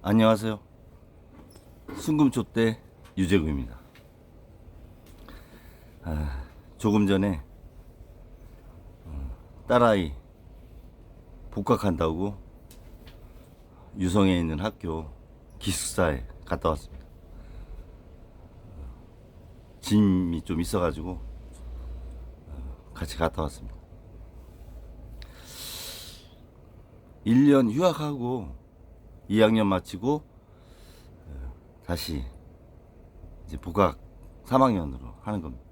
안녕하세요. 순금초대 유재구입니다. 조금 전에 딸아이 복학한다고 유성에 있는 학교 기숙사에 갔다 왔습니다. 짐이 좀 있어가지고 같이 갔다 왔습니다. 1년 휴학하고 2학년 마치고 다시 이제 복학 3학년으로 하는 겁니다.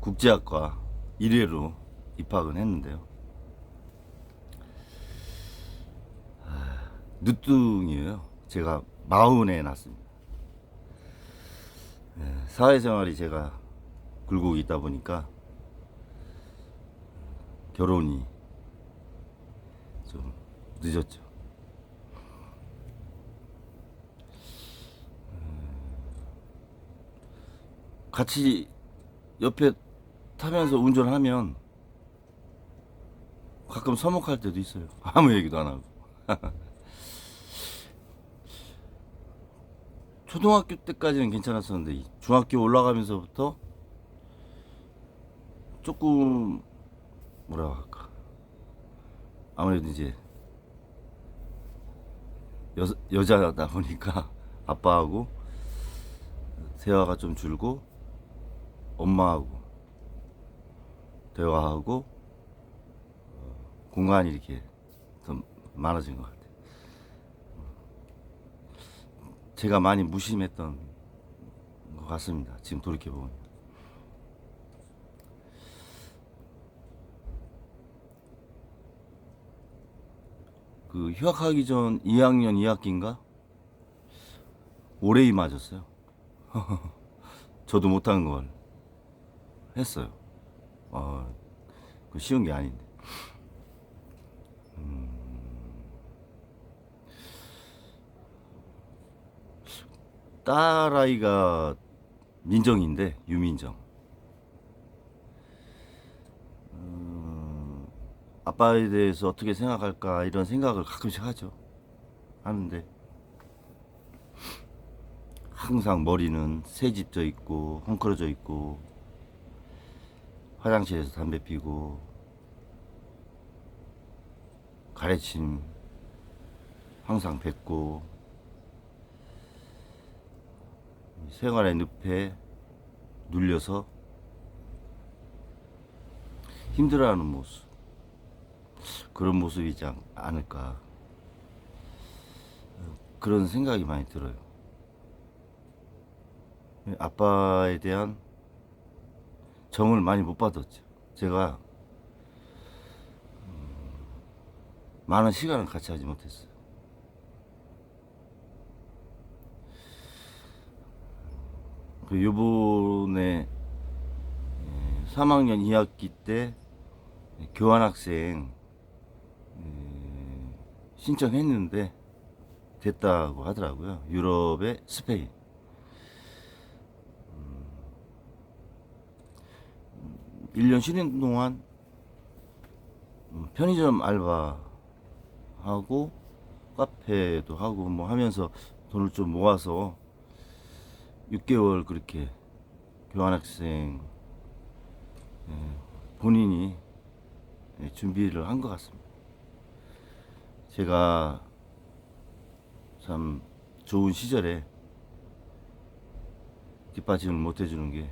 국제학과 1회로 입학은 했는데요. 늦둥이에요. 제가 40에 났습니다. 사회생활이 제가 굴곡 있다 보니까 결혼이 좀 늦었죠. 같이 옆에 타면서 운전하면 가끔 서먹할 때도 있어요. 아무 얘기도 안 하고. 초등학교 때까지는 괜찮았었는데 중학교 올라가면서부터 조금 뭐라 할까, 아무래도 이제 여자다 보니까 아빠하고 대화가 좀 줄고 엄마하고 대화하고 공간이 이렇게 더 많아진 것 같아요. 제가 많이 무심했던 것 같습니다. 지금 돌이켜보면. 그 휴학하기 전 2학년 2학기인가 오레이 맞았어요. 저도 못하는 걸 했어요. 그 쉬운 게 아닌데. 딸아이가 민정인데 유민정. 아빠에 대해서 어떻게 생각할까 이런 생각을 가끔씩 하는데 항상 머리는 새집져 있고 헝클어져 있고 화장실에서 담배 피고 가래침 항상 뱉고 생활의 늪에 눌려서 힘들어하는 모습, 그런 모습이지 않을까, 그런 생각이 많이 들어요. 아빠에 대한 정을 많이 못 받았죠. 제가 많은 시간을 같이 하지 못했어요. 그 요번에 3학년 2학기 때 교환학생 신청했는데 됐다고 하더라고요. 유럽의 스페인. 1년 쉬는 동안 편의점 알바하고 카페도 하고 뭐 하면서 돈을 좀 모아서 6개월 그렇게 교환학생 본인이 준비를 한 것 같습니다. 제가 참 좋은 시절에 뒷받침을 못 해주는 게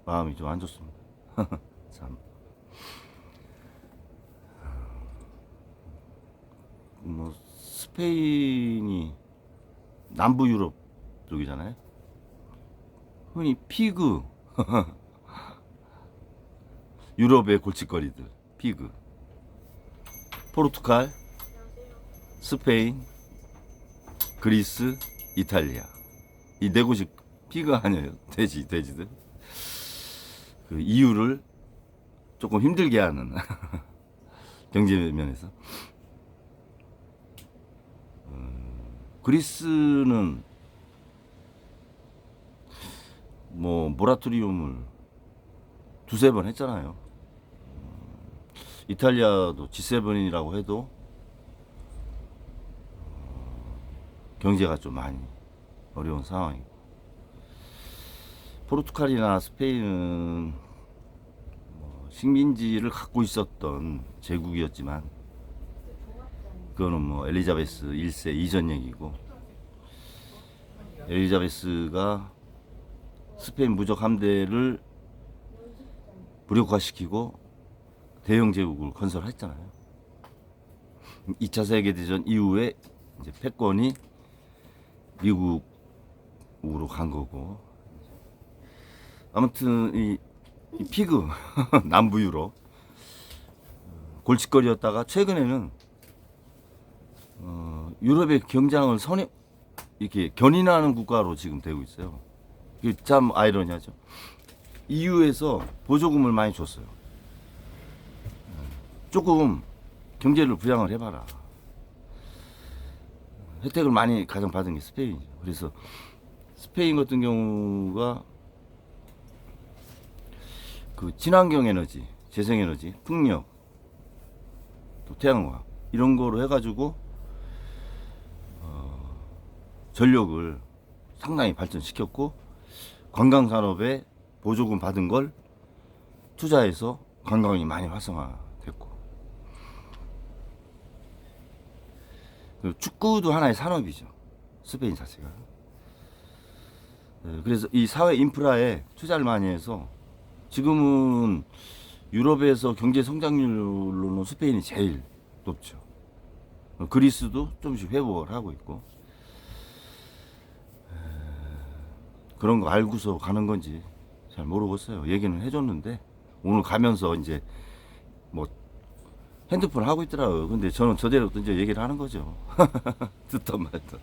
마음이 좀 안 좋습니다. 참. 뭐 스페인이 남부 유럽 쪽이잖아요. 흔히 피그. 유럽의 골칫거리들 피그. 포르투갈, 스페인, 그리스, 이탈리아, 이 네 곳이 피그 아니에요. 돼지들. 그 이유를 조금 힘들게 하는 경제 면에서. 그리스는 뭐 모라토리움을 두세 번 했잖아요. 이탈리아도 G7이라고 해도 경제가 좀 많이 어려운 상황이고, 포르투갈이나 스페인은 식민지를 갖고 있었던 제국이었지만 그거는 뭐 엘리자베스 1세 이전 얘기고, 엘리자베스가 스페인 무적 함대를 무력화시키고 대영 제국을 건설했잖아요. 2차 세계대전 이후에 이제 패권이 미국으로 간 거고, 아무튼 이 피그 남부 유럽 골칫거리였다가 최근에는 유럽의 경장을 이렇게 견인하는 국가로 지금 되고 있어요. 이게 참 아이러니하죠. EU에서 보조금을 많이 줬어요. 조금 경제를 부양을 해봐라. 혜택을 많이 가장 받은 게 스페인이죠. 그래서 스페인 같은 경우가 그 친환경 에너지, 재생 에너지, 풍력, 또 태양광 이런 거로 해가지고 전력을 상당히 발전시켰고, 관광 산업에 보조금 받은 걸 투자해서 관광이 많이 활성화됐고, 축구도 하나의 산업이죠, 스페인 자체가. 그래서 이 사회 인프라에 투자를 많이 해서 지금은 유럽에서 경제 성장률로는 스페인이 제일 높죠. 그리스도 좀씩 회복을 하고 있고, 그런 거 알고서 가는 건지 잘 모르겠어요. 얘기는 해줬는데 오늘 가면서 이제 뭐 핸드폰 하고 있더라고요. 근데 저는 저대로 또 이제 얘기를 하는 거죠. 듣던 말던.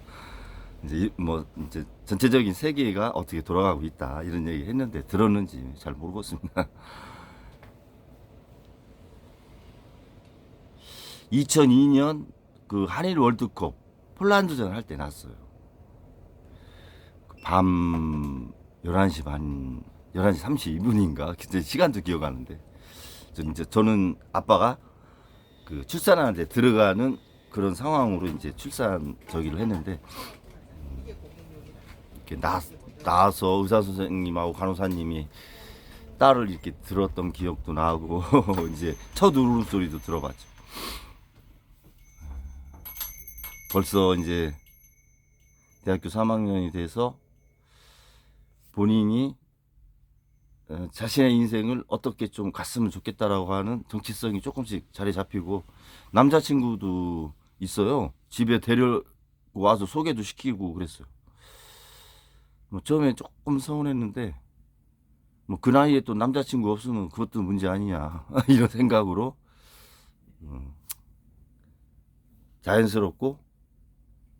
이제 뭐 이제 전체적인 세계가 어떻게 돌아가고 있다 이런 얘기 했는데 들었는지 잘 모르겠습니다. 2002년 그 한일 월드컵 폴란드전 할 때 났어요. 밤 11시 반, 11시 32분인가? 그때 시간도 기억하는데. 저는 아빠가 그 출산하는데 들어가는 그런 상황으로 이제 출산 저기를 했는데, 이렇게 나와서 의사 선생님하고 간호사님이 딸을 이렇게 들었던 기억도 나고, 이제 첫 울음소리도 들어봤죠. 벌써 이제 대학교 3학년이 돼서 본인이 자신의 인생을 어떻게 좀 갔으면 좋겠다라고 하는 정체성이 조금씩 자리 잡히고, 남자친구도 있어요. 집에 데려와서 소개도 시키고 그랬어요. 뭐 처음에 조금 서운했는데, 뭐 그 나이에 또 남자친구 없으면 그것도 문제 아니냐 이런 생각으로 자연스럽고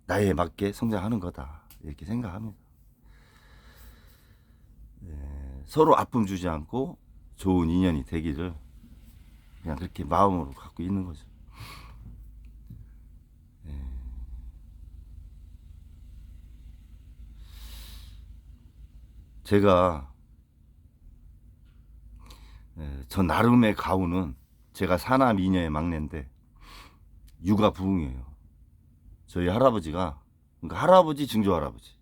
나이에 맞게 성장하는 거다 이렇게 생각합니다. 서로 아픔 주지 않고 좋은 인연이 되기를 그냥 그렇게 마음으로 갖고 있는 거죠. 제가 저 나름의 가훈은, 제가 사남 이녀의 막내인데 육아 부흥이에요. 저희 할아버지가, 그러니까 할아버지 증조 할아버지,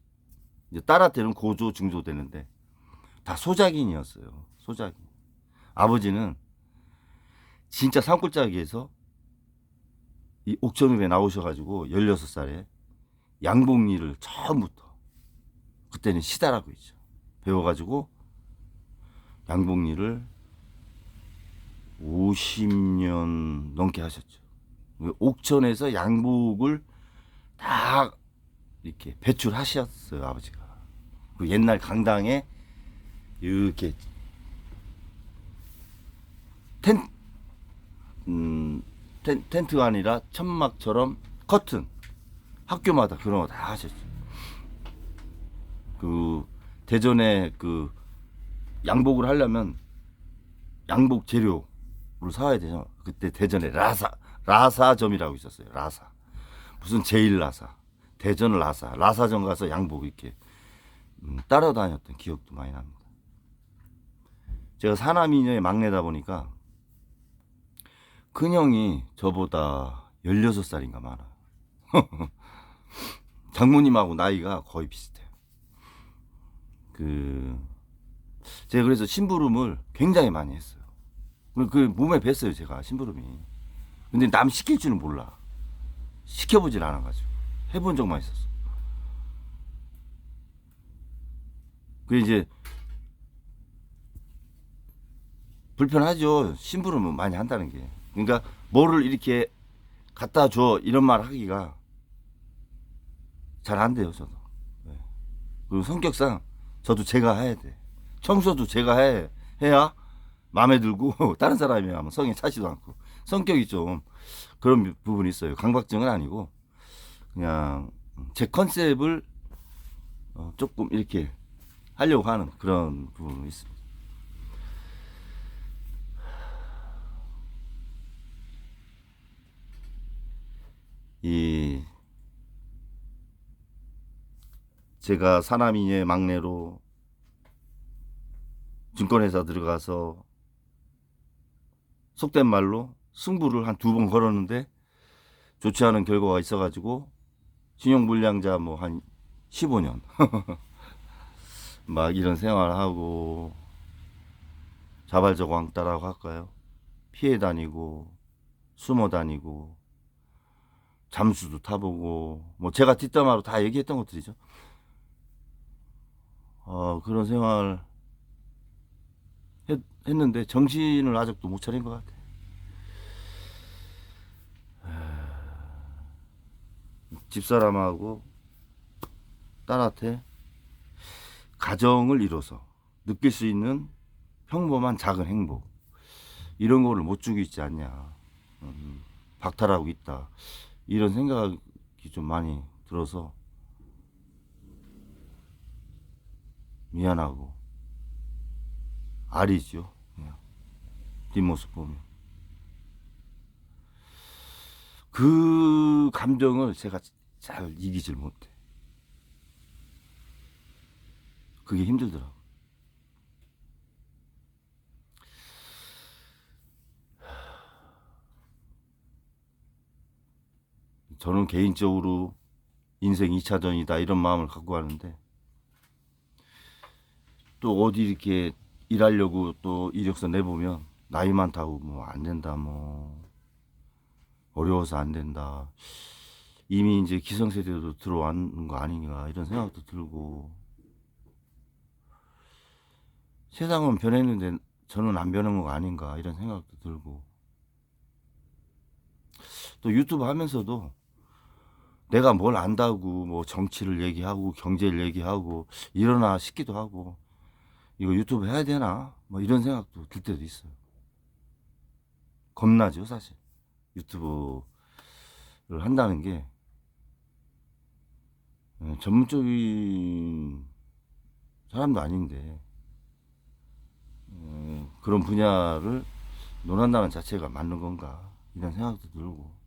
이제 딸한테는 고조 증조 되는데 다 소작인이었어요. 소작인. 아버지는 진짜 산골짜기에서 이 옥천읍에 나오셔가지고 16살에 양봉일을 처음부터, 그때는 시다라고 있죠, 배워가지고 양봉일을 50년 넘게 하셨죠. 옥천에서 양복을 다 이렇게 배출하셨어요, 아버지가. 그 옛날 강당에 이렇게 텐트가 아니라 천막처럼 커튼, 학교마다 그런 거 다 하셨죠. 그 대전에 그 양복을 하려면 양복 재료를 사와야 되죠. 그때 대전에 라사점이라고 있었어요. 라사. 무슨 제일 라사, 대전 라사점 가서 양복 이렇게 따라다녔던 기억도 많이 납니다. 제가 사남이녀의 막내다 보니까 큰형이 저보다 16살인가 많아요. 장모님하고 나이가 거의 비슷해요. 제가 그래서 심부름을 굉장히 많이 했어요. 몸에 뱄어요, 제가 심부름이. 근데 남 시킬 줄은 몰라. 시켜보질 않아가지고. 해본 적만 있었어. 이제 불편하죠. 심부름은 많이 한다는 게. 그러니까 뭐를 이렇게 갖다 줘 이런 말 하기가 잘 안 돼요, 저도. 네. 그리고 성격상 저도 제가 해야 돼. 청소도 제가 해야 마음에 들고 다른 사람이 하면 성에 차지도 않고. 성격이 좀 그런 부분이 있어요. 강박증은 아니고 그냥 제 컨셉을 조금 이렇게 하려고 하는 그런 부분이 있습니다. 제가 사남이의 막내로 증권회사 들어가서 속된 말로 승부를 한 2번 걸었는데 좋지 않은 결과가 있어가지고 신용불량자 뭐 한 15년 막 이런 생활하고 자발적 왕따라고 할까요? 피해 다니고 숨어 다니고 잠수도 타보고 뭐 제가 뒷담화로 다 얘기했던 것들이죠. 그런 생활 했는데 정신을 아직도 못 차린 것 같아. 집사람하고 딸한테 가정을 이뤄서 느낄 수 있는 평범한 작은 행복 이런 거를 못 주고 있지 않냐. 박탈하고 있다. 이런 생각이 좀 많이 들어서 미안하고 아리죠. 그냥 뒷모습 보면 그 감정을 제가 잘 이기질 못해. 그게 힘들더라고. 저는 개인적으로 인생 2차전이다 이런 마음을 갖고 가는데 또 어디 이렇게 일하려고 또 이력서 내보면 나이 많다고 뭐 안 된다 뭐 어려워서 안 된다 이미 이제 기성세대도 들어왔는 거 아닌가 이런 생각도 들고 세상은 변했는데 저는 안 변한 거 아닌가 이런 생각도 들고 또 유튜브 하면서도 내가 뭘 안다고 뭐 정치를 얘기하고 경제를 얘기하고 이러나 싶기도 하고 이거 유튜브 해야 되나 뭐 이런 생각도 들 때도 있어요. 겁나죠 사실. 유튜브를 한다는 게 전문적인 사람도 아닌데 그런 분야를 논한다는 자체가 맞는 건가 이런 생각도 들고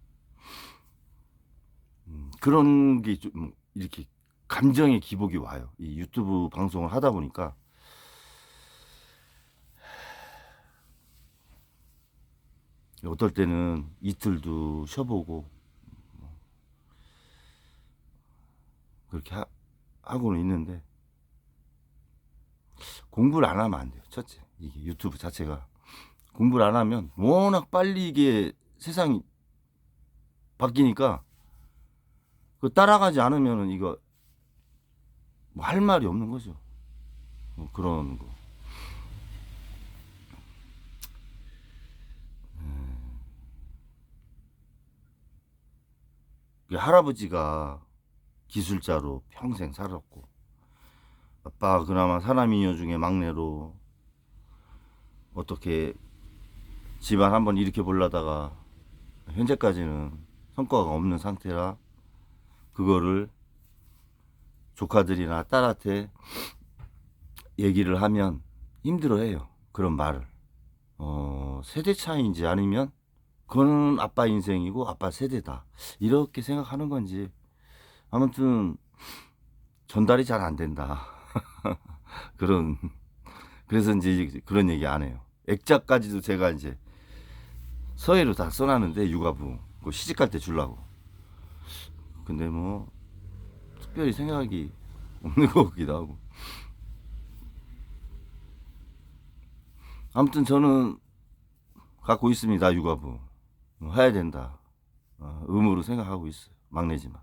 그런 게 좀 이렇게 감정의 기복이 와요. 이 유튜브 방송을 하다 보니까 어떨 때는 이틀도 쉬어보고 그렇게 하고는 있는데 공부를 안 하면 안 돼요. 첫째, 이게 유튜브 자체가 공부를 안 하면 워낙 빨리 이게 세상이 바뀌니까 그 따라가지 않으면은 이거 뭐 할 말이 없는 거죠. 뭐 그런 거. 할아버지가 기술자로 평생 살았고 아빠가 그나마 사남이녀 중에 막내로 어떻게 집안 한번 일으켜 보려다가 현재까지는 성과가 없는 상태라 그거를 조카들이나 딸한테 얘기를 하면 힘들어해요. 그런 말을. 세대 차이인지 아니면 그거는 아빠 인생이고 아빠 세대다 이렇게 생각하는 건지 아무튼 전달이 잘 안 된다. 그래서 이제 그런 얘기 안 해요. 액자까지도 제가 이제 서예로 다 써놨는데 육아부 시집 갈 때 주려고. 근데 뭐 특별히 생각이 없는 것 같기도 하고. 아무튼 저는 갖고 있습니다. 육아부 해야 된다. 의무로 생각하고 있어요. 막내지만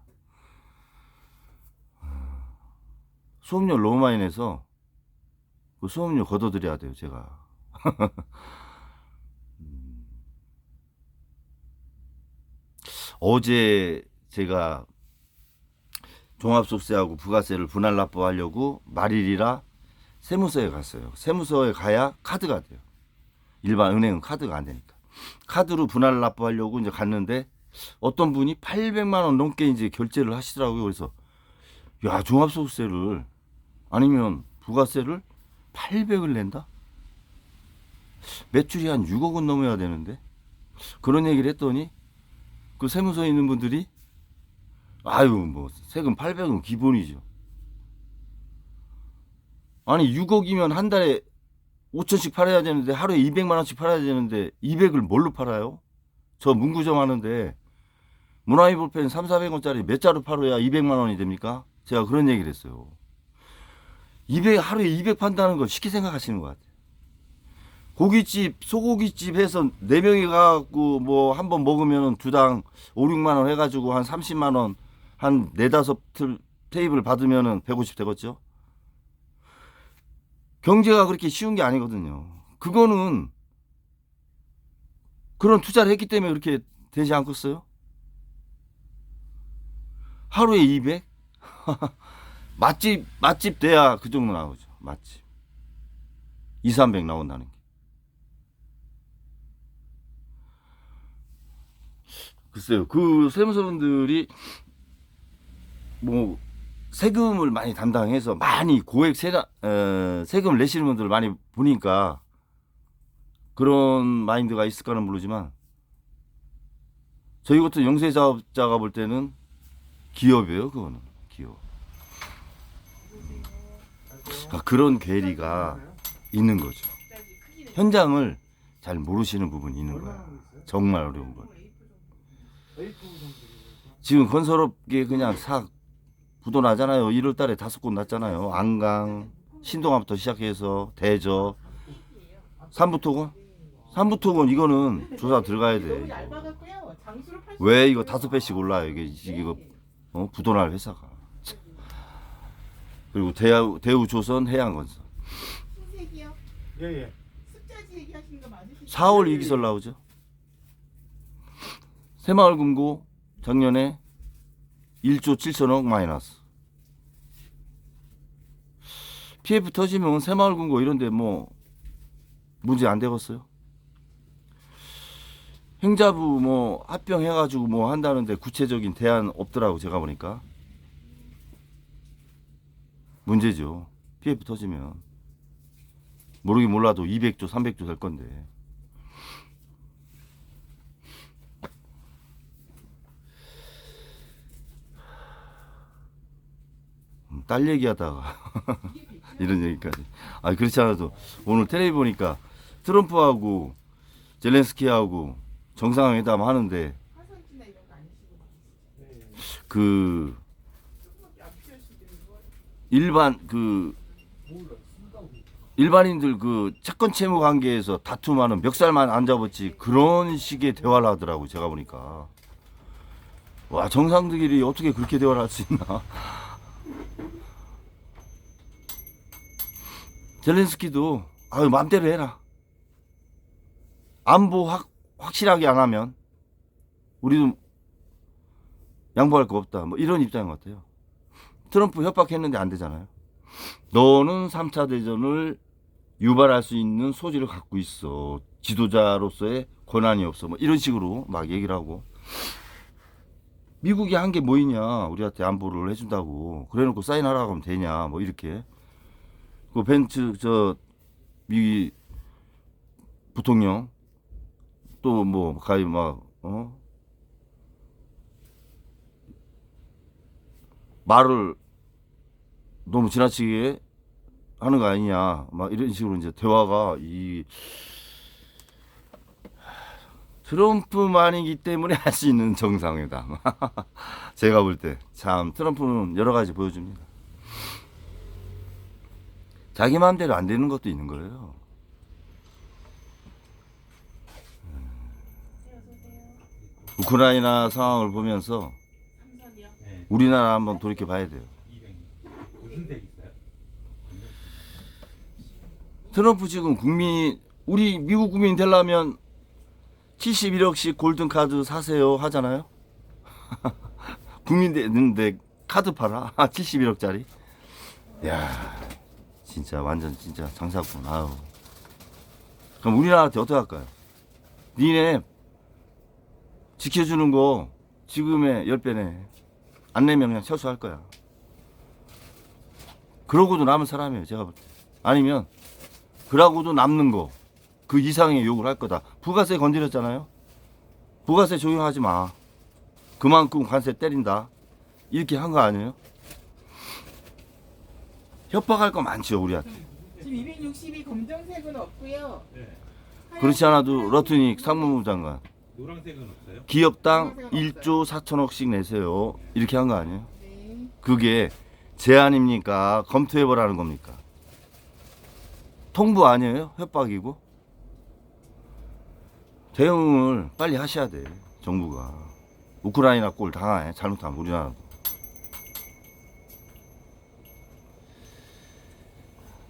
수업료 너무 많이 내서 그 수업료 걷어들여야 돼요. 제가 어제 제가 종합소득세하고 부가세를 분할 납부하려고 말일이라 세무서에 갔어요. 세무서에 가야 카드가 돼요. 일반 은행은 카드가 안 되니까. 카드로 분할 납부하려고 이제 갔는데 어떤 분이 800만 원 넘게 이제 결제를 하시더라고요. 그래서 야, 종합소득세를 아니면 부가세를 800을 낸다? 매출이 한 6억 원 넘어야 되는데 그런 얘기를 했더니 그 세무서에 있는 분들이 아유 뭐 세금 800은 기본이죠. 아니 6억이면 한 달에 5천씩 팔아야 되는데 하루에 200만 원씩 팔아야 되는데 200을 뭘로 팔아요? 저 문구점 하는데 문화이 볼펜 3, 400원짜리 몇 자루 팔아야 200만 원이 됩니까? 제가 그런 얘기를 했어요. 200 하루에 200 판다는 거 쉽게 생각하시는 것 같아요. 고깃집, 소고기집 해서 4명이 가갖고 뭐 한 번 먹으면 두당 5, 6만 원 해가지고 한 30만 원 한 4, 5 테이블 받으면은 150 되겠죠? 경제가 그렇게 쉬운 게 아니거든요. 그거는 그런 투자를 했기 때문에 그렇게 되지 않겠어요? 하루에 200? 맛집 돼야 그 정도 나오죠. 맛집. 2, 300 나온다는 게. 글쎄요. 그 세무서분들이 뭐 세금을 많이 담당해서 많이 고액 세금을 내시는 분들을 많이 보니까 그런 마인드가 있을까는 모르지만 저희 같은 영세자업자가 볼 때는 기업이에요. 그거는 기업. 그러니까 그런 괴리가 있는 거죠. 현장을 잘 모르시는 부분이 있는 거야. 정말 어려운 거. 지금 건설업계 그냥 싹 부도 나잖아요. 1월 달에 5곳 났잖아요. 안강, 신동암부터 시작해서 대저, 삼부토건? 삼부토건 이거는 조사 들어가야 돼. 이거. 왜 이거 5배씩 올라요? 이거 부도 날 회사가. 그리고 대우조선 해양건설. 신세기요? 예예. 숫자지 얘기하시는 거 맞으시죠? 4월 이기설 나오죠. 새마을금고 작년에 1조 7천억 마이너스. PF 터지면 새마을금고 이런데 뭐 문제 안 되겠어요? 행자부 뭐 합병해가지고 뭐 한다는데 구체적인 대안 없더라고 제가 보니까. 문제죠. PF 터지면 모르긴 몰라도 200조 300조 될 건데. 딸 얘기하다가 이런 얘기까지. 아 그렇지 않아도 오늘 텔레비 보니까 트럼프하고 젤렌스키하고 정상회담 하는데 화선지나 이런 거 아니시고 그 조금밖에 안 필요할 수도 있는 거. 일반 그 일반인들 그 채권 채무 관계에서 다툼하는 멱살만 안 잡았지 그런 식의 대화를 하더라고 제가 보니까. 와 정상들끼리 어떻게 그렇게 대화를 할 수 있나. 젤렌스키도 아유 맘대로 해라. 안보 확실하게 안 하면 우리도 양보할 거 없다. 뭐 이런 입장인 것 같아요. 트럼프 협박했는데 안 되잖아요. 너는 3차 대전을 유발할 수 있는 소지를 갖고 있어. 지도자로서의 권한이 없어. 뭐 이런 식으로 막 얘기를 하고. 미국이 한 게 뭐 있냐. 우리한테 안보를 해준다고. 그래 놓고 사인하라고 하면 되냐. 뭐 이렇게. 그 벤츠 미 부통령 또 뭐 가히 막 말을 너무 지나치게 하는 거 아니냐 막 이런 식으로 이제 대화가 이 트럼프만이기 때문에 할 수 있는 정상회담 제가 볼 때 참 트럼프는 여러 가지 보여줍니다. 자기 마음대로 안 되는 것도 있는 거예요. 우크라이나 상황을 보면서 삼선이요. 우리나라 한번 돌이켜 봐야 돼요. 무슨 색 있어요? 트럼프 지금 우리 미국 국민이 되려면 71억씩 골든카드 사세요 하잖아요. 국민 되는데 카드 팔아? 71억짜리? 야, 진짜 완전 진짜 장사꾼. 아유. 그럼 우리나라한테 어떻게 할까요? 니네 지켜주는 거 지금의 10배네. 안 내면 그냥 철수할 거야. 그러고도 남은 사람이에요, 제가 볼 때. 아니면 그러고도 남는 거 그 이상의 욕을 할 거다. 부가세 건드렸잖아요. 부가세 적용하지 마. 그만큼 관세 때린다. 이렇게 한 거 아니에요? 협박할 거 많죠, 우리한테. 지금 262 검정색은 없고요. 네. 그렇지 않아도 러트닉 상무부 장관 노란색은 없어요? 기업당 1조 4천억씩 내세요. 이렇게 한 거 아니에요? 네. 그게 제안입니까? 검토해보라는 겁니까? 통보 아니에요? 협박이고? 대응을 빨리 하셔야 돼, 정부가. 우크라이나 꼴 당해, 잘못하면 우리나라도.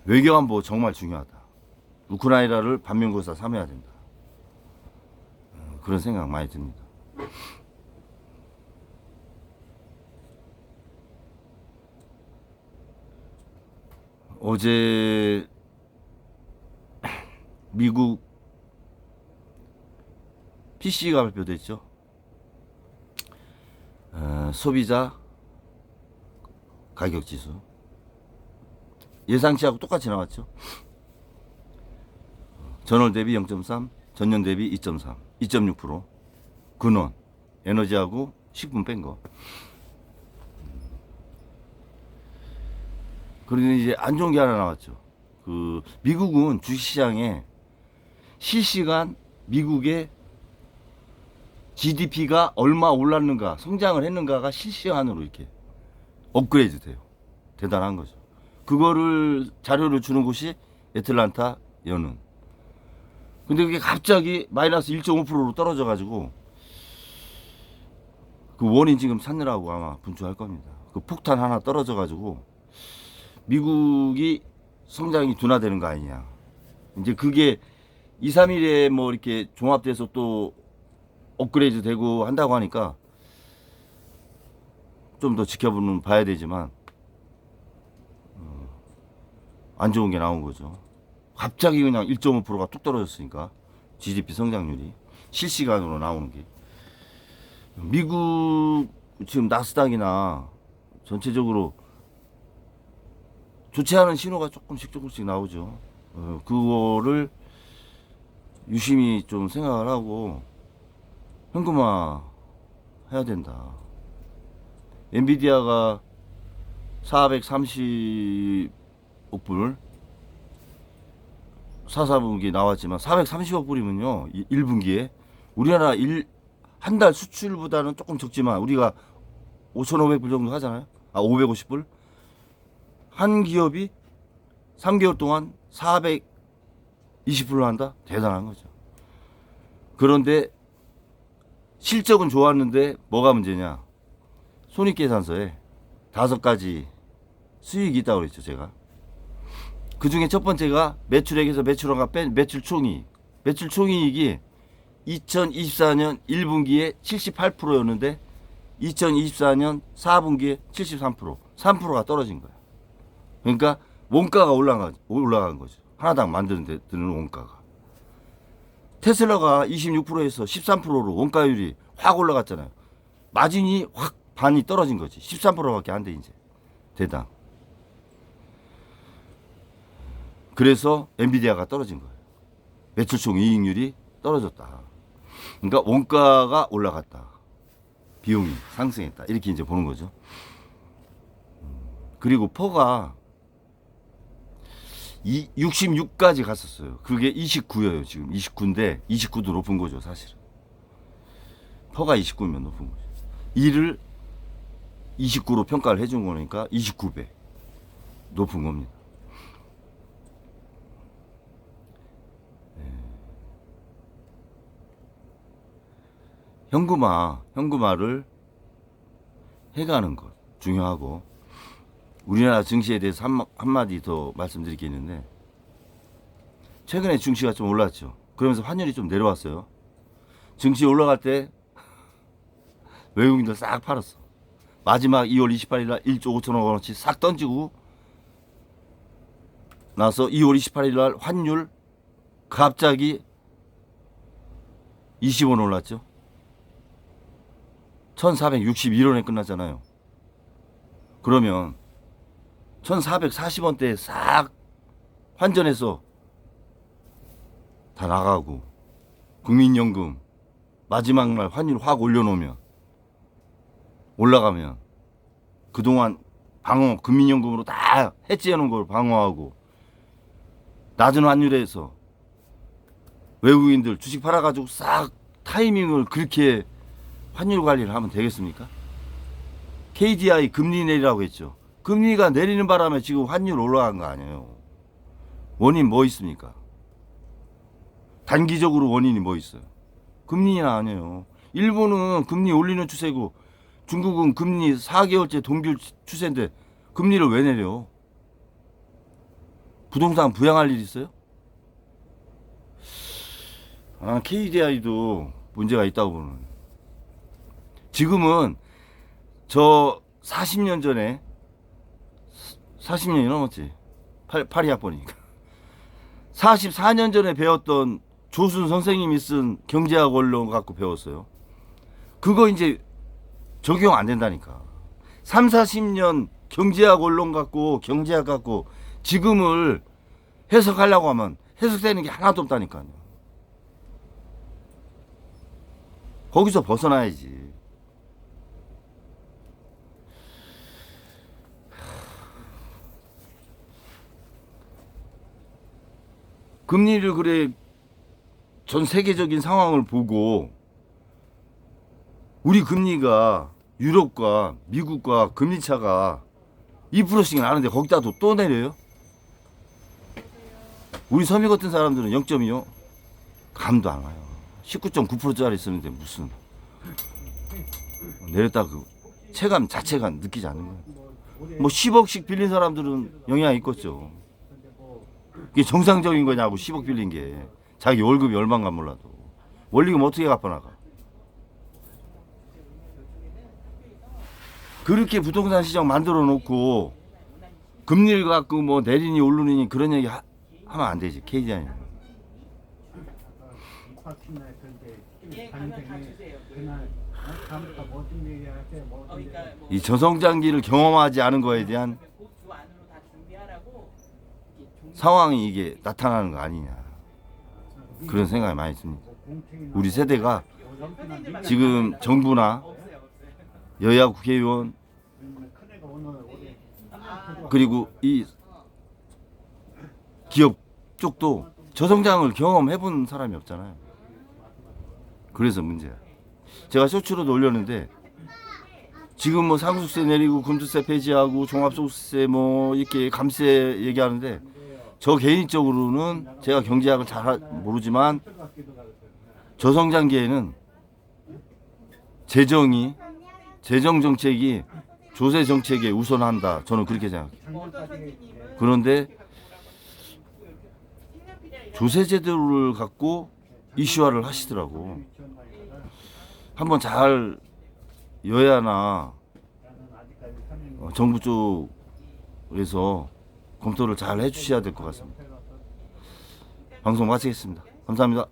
외교안보 정말 중요하다. 우크라이나를 반면교사 삼아야 된다. 그런 생각 많이 듭니다. 어제 미국 PC가 발표됐죠. 소비자 가격 지수 예상치하고 똑같이 나왔죠. 전월 대비 0.3, 전년 대비 2.3, 2.6%. 근원, 에너지하고 식품 뺀 거. 그런데 이제 안 좋은 게 하나 나왔죠. 미국은 주식시장에 실시간 미국의 GDP가 얼마 올랐는가, 성장을 했는가가 실시간으로 이렇게 업그레이드 돼요. 대단한 거죠. 그거를 자료를 주는 곳이 애틀란타 연은. 근데 그게 갑자기 마이너스 1.5%로 떨어져가지고 그 원인 지금 찾느라고 아마 분출할 겁니다. 그 폭탄 하나 떨어져가지고 미국이 성장이 둔화되는 거 아니냐. 이제 그게 2, 3일에 뭐 이렇게 종합돼서 또 업그레이드 되고 한다고 하니까 좀 더 지켜보는 봐야 되지만 안 좋은 게 나온 거죠. 갑자기 그냥 1.5%가 뚝 떨어졌으니까 GDP 성장률이 실시간으로 나오는 게 미국 지금 나스닥이나 전체적으로 좋지 않은 신호가 조금씩 나오죠. 그거를 유심히 좀 생각을 하고 현금화 해야 된다. 엔비디아가 430억 불 4분기 나왔지만 430억 불이면요 1분기에 우리나라 한 달 수출보다는 조금 적지만 우리가 5,500불 정도 하잖아요. 550불. 한 기업이 3개월 동안 420불로 한다? 대단한 거죠. 그런데 실적은 좋았는데 뭐가 문제냐? 손익계산서에 5가지 수익이 있다고 그랬죠, 제가. 그 중에 첫 번째가 매출액에서 매출원가 뺀 매출 총이익. 매출 총이익이 2024년 1분기에 78%였는데 2024년 4분기에 73%, 3%가 떨어진 거야. 그러니까 원가가 올라간 거죠. 하나당 만드는 데 드는 원가가. 테슬라가 26%에서 13%로 원가율이 확 올라갔잖아요. 마진이 확 반이 떨어진 거지. 13%밖에 안 돼, 이제. 대당. 그래서 엔비디아가 떨어진 거예요. 매출총 이익률이 떨어졌다. 그러니까 원가가 올라갔다. 비용이 상승했다. 이렇게 이제 보는 거죠. 그리고 퍼가 66까지 갔었어요. 그게 29예요, 지금. 29인데 29도 높은 거죠, 사실은. 퍼가 29면 높은 거죠. 이를 29로 평가를 해준 거니까 29배 높은 겁니다. 현금화를 해가는 것 중요하고, 우리나라 증시에 대해서 한마디 더 말씀드릴 게 있는데, 최근에 증시가 좀 올랐죠. 그러면서 환율이 좀 내려왔어요. 증시 올라갈 때 외국인들 싹 팔았어. 마지막 2월 28일 날 1조 5천억 원어치 싹 던지고 나서 2월 28일 날 환율 갑자기 20원 올랐죠. 1461원에 끝났잖아요. 그러면 1440원대에 싹 환전해서 다 나가고, 국민연금 마지막 날 환율 확 올려놓으면, 올라가면 그동안 국민연금으로 다 해지해놓은 걸 방어하고, 낮은 환율에서 외국인들 주식 팔아가지고 싹 타이밍을 그렇게 환율 관리를 하면 되겠습니까? KDI 금리 내리라고 했죠. 금리가 내리는 바람에 지금 환율 올라간 거 아니에요. 원인 뭐 있습니까? 단기적으로 원인이 뭐 있어요? 금리는 아니에요. 일본은 금리 올리는 추세고, 중국은 금리 4개월째 동결 추세인데 금리를 왜 내려? 부동산 부양할 일 있어요? KDI도 문제가 있다고 보는. 지금은 저 40년 전에, 40년이 넘었지. 파리 학번이니까. 44년 전에 배웠던 조순 선생님이 쓴 경제학 원론 갖고 배웠어요. 그거 이제 적용 안 된다니까. 3, 40년 경제학 원론 갖고, 경제학 갖고 지금을 해석하려고 하면 해석되는 게 하나도 없다니까요. 거기서 벗어나야지. 금리를 그래 전 세계적인 상황을 보고, 우리 금리가 유럽과 미국과 금리 차가 2%씩 나는데 거기다 또 내려요? 우리 서미 같은 사람들은 0.2요? 감도 안 와요. 19.9%짜리 쓰는데 무슨 내렸다 그 체감 자체가 느끼지 않는 거예요. 뭐 10억씩 빌린 사람들은 영향이 있겠죠. 이게 정상적인 거냐고, 10억 빌린 게. 자기 월급이 얼마인가 몰라도. 원리금 어떻게 갚아나가. 그렇게 부동산 시장 만들어 놓고 금리를 갖고 뭐 내리니 오르니 그런 얘기 하면 안 되지. KDI는. 예, 가면 다 주세요. 그러니까 뭐 이 저성장기를 경험하지 않은 거에 대한 주 안으로 다 준비하라고 상황이 이게 나타나는 거 아니냐, 그런 생각이 많이 듭니다. 우리 세대가 지금 정부나 여야 국회의원 그리고 이 기업 쪽도 저성장을 경험해 본 사람이 없잖아요. 그래서 문제야. 제가 쇼츠로도 올렸는데, 지금 뭐 상속세 내리고 금투세 폐지하고 종합소득세 뭐 이렇게 감세 얘기하는데, 저 개인적으로는 제가 경제학을 잘 모르지만 저성장기에는 재정 정책이 조세 정책에 우선한다. 저는 그렇게 생각해요. 그런데 조세 제도를 갖고 이슈화를 하시더라고. 한번 잘 여야나 정부 쪽에서 검토를 잘 해주셔야 될 것 같습니다. 방송 마치겠습니다. 감사합니다.